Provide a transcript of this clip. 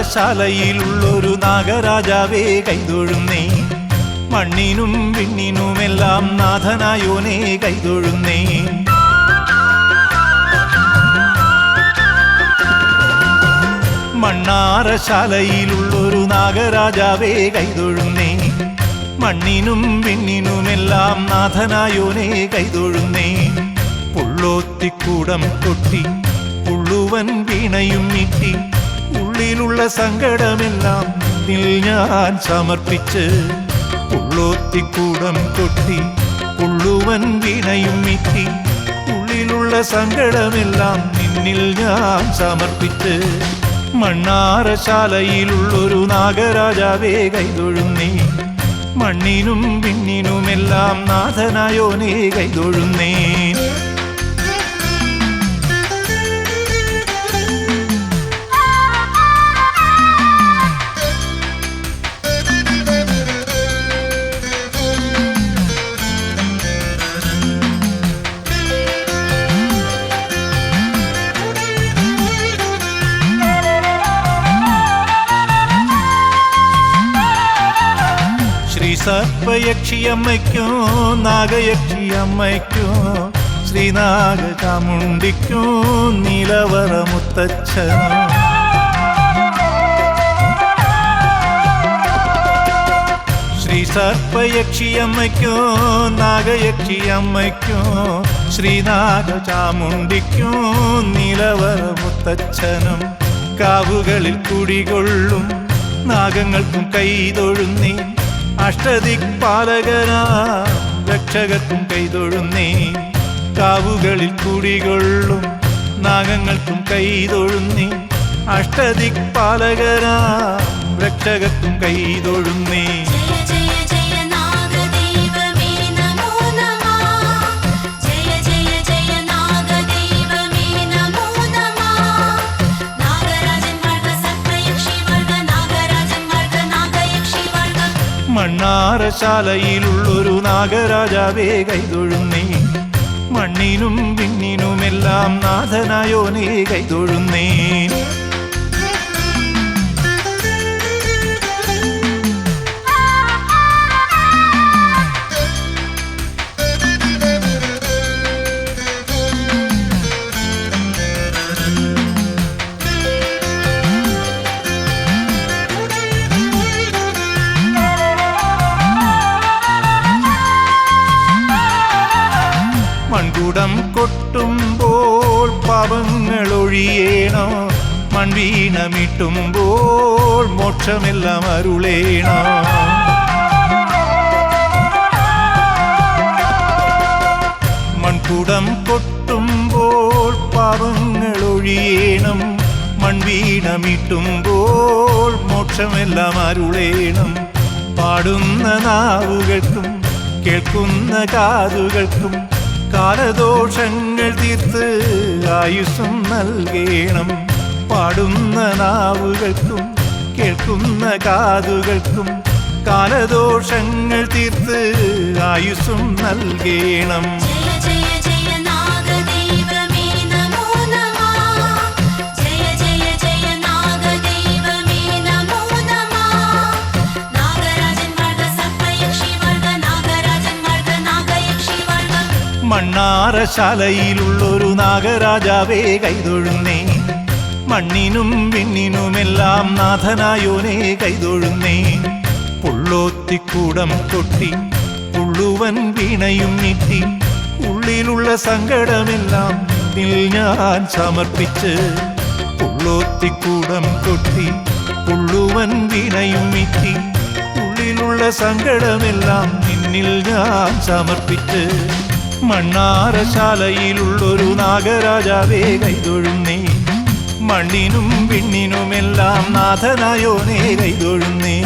മണ്ണാറശാലയിലുള്ളൊരു നാഗരാജാവേ കൈതൊഴുന്നേ. മണ്ണിനും വിണ്ണിനുമെല്ലാം നാഥനായോനേ കൈതൊഴുന്നേ. മണ്ണാറശാലയിലുള്ളൊരു നാഗരാജാവേ കൈതൊഴുന്നേ. മണ്ണിനും വിണ്ണിനുമെല്ലാം നാഥനായോനേ കൈതൊഴുന്നേ. പുള്ളോത്തിക്കൂടം കൊട്ടി പുള്ളുവൻ വീണയും മീട്ടി ഉള്ളിലുള്ള സങ്കടമെല്ലാം നിന്നിൽ ഞാൻ സമർപ്പിച്ച്. പുള്ളോത്തിക്കൂടം കൊട്ടി പുള്ളുവൻ വീണയും മീട്ടി ഉള്ളിലുള്ള സങ്കടമെല്ലാം നിന്നിൽ ഞാൻ സമർപ്പിച്ച്. മണ്ണാറശാലയിലുള്ളൊരു നാഗരാജാവേ കൈതൊഴുന്നേ. മണ്ണിനും വിണ്ണിനുമെല്ലാം നാഥനായോനേ കൈതൊഴുന്നേ. സർപ്പയക്ഷിയമ്മയ്ക്കോ നാഗയക്ഷിയമ്മയ്ക്കോ ശ്രീനാഗചാമുണ്ടിക്കോ നീലവറ മുത്തച്ഛനോ. ശ്രീ സർപ്പയക്ഷിയമ്മയ്ക്കോ നാഗയക്ഷിയമ്മയ്ക്കോ ശ്രീനാഗചാമുണ്ടിക്കോ നീലവറ മുത്തച്ഛനും. കാവുകളിൽ കുടികൊള്ളും നാഗങ്ങൾക്കും കൈതൊഴുന്നേ. അഷ്ടദിക്പാലകനാ രക്ഷകർക്കും കൈതൊഴുന്നേ. കാവുകളിൽ കുടികൊള്ളും നാഗങ്ങൾക്കും കൈതൊഴുന്നേ. അഷ്ടദിക്പാലകനാ രക്ഷകർക്കും കൈതൊഴുന്നേ. മണ്ണാറശാലയിലുള്ളൊരു നാഗരാജാവേ കൈതൊഴുന്നേ. മണ്ണിനും വിണ്ണിനുമെല്ലാം നാഥനായോനേ കൈതൊഴുന്നേ. മൺകുടം കൊട്ടുമ്പോൾ പാപങ്ങൾ ഒഴിയേണോ. മൺവീണമിട്ടുമ്പോൾ മോക്ഷമെല്ലാം അരുളേണോ. മൺകുടം കൊട്ടുമ്പോൾ പാപങ്ങൾ ഒഴിയേണം. മൺവീണമിട്ടുമ്പോൾ മോക്ഷമെല്ലാം അരുളേണം. പാടുന്ന നാവുകൾക്കും കേൾക്കുന്ന കാതുകൾക്കും കാലദോഷങ്ങൾ തീർത്ത് ആയുസ്സും നൽകേണം. പാടുന്ന നാവുകൾക്കും കേൾക്കുന്ന കാതുകൾക്കും കാലദോഷങ്ങൾ തീർത്ത് ആയുസ്സും നൽകേണം. മണ്ണാറശാലയിലുള്ളൊരു നാഗരാജാവേ കൈതൊഴുന്നേ. മണ്ണിനും വിണ്ണിനുമെല്ലാം നാഥനായോനേ കൈതൊഴുന്നേ. പുള്ളോത്തിക്കൂടം കൊട്ടി പുള്ളുവൻ വീണയും മീട്ടി ഉള്ളിലുള്ള സങ്കടമെല്ലാം നിന്നിൽ ഞാൻ സമർപ്പിച്ച്. പുള്ളോത്തിക്കൂടം കൊട്ടി പുള്ളുവൻ വീണയും മീട്ടി ഉള്ളിലുള്ള സങ്കടമെല്ലാം നിന്നിൽ ഞാൻ സമർപ്പിച്ച്. മണ്ണാറശാലയിലുള്ളൊരു നാഗരാജാവേ കൈതൊഴുന്നേ. മണ്ണിനും വിണ്ണിനുമെല്ലാം നാഥനായോനേ കൈതൊഴുന്നേ.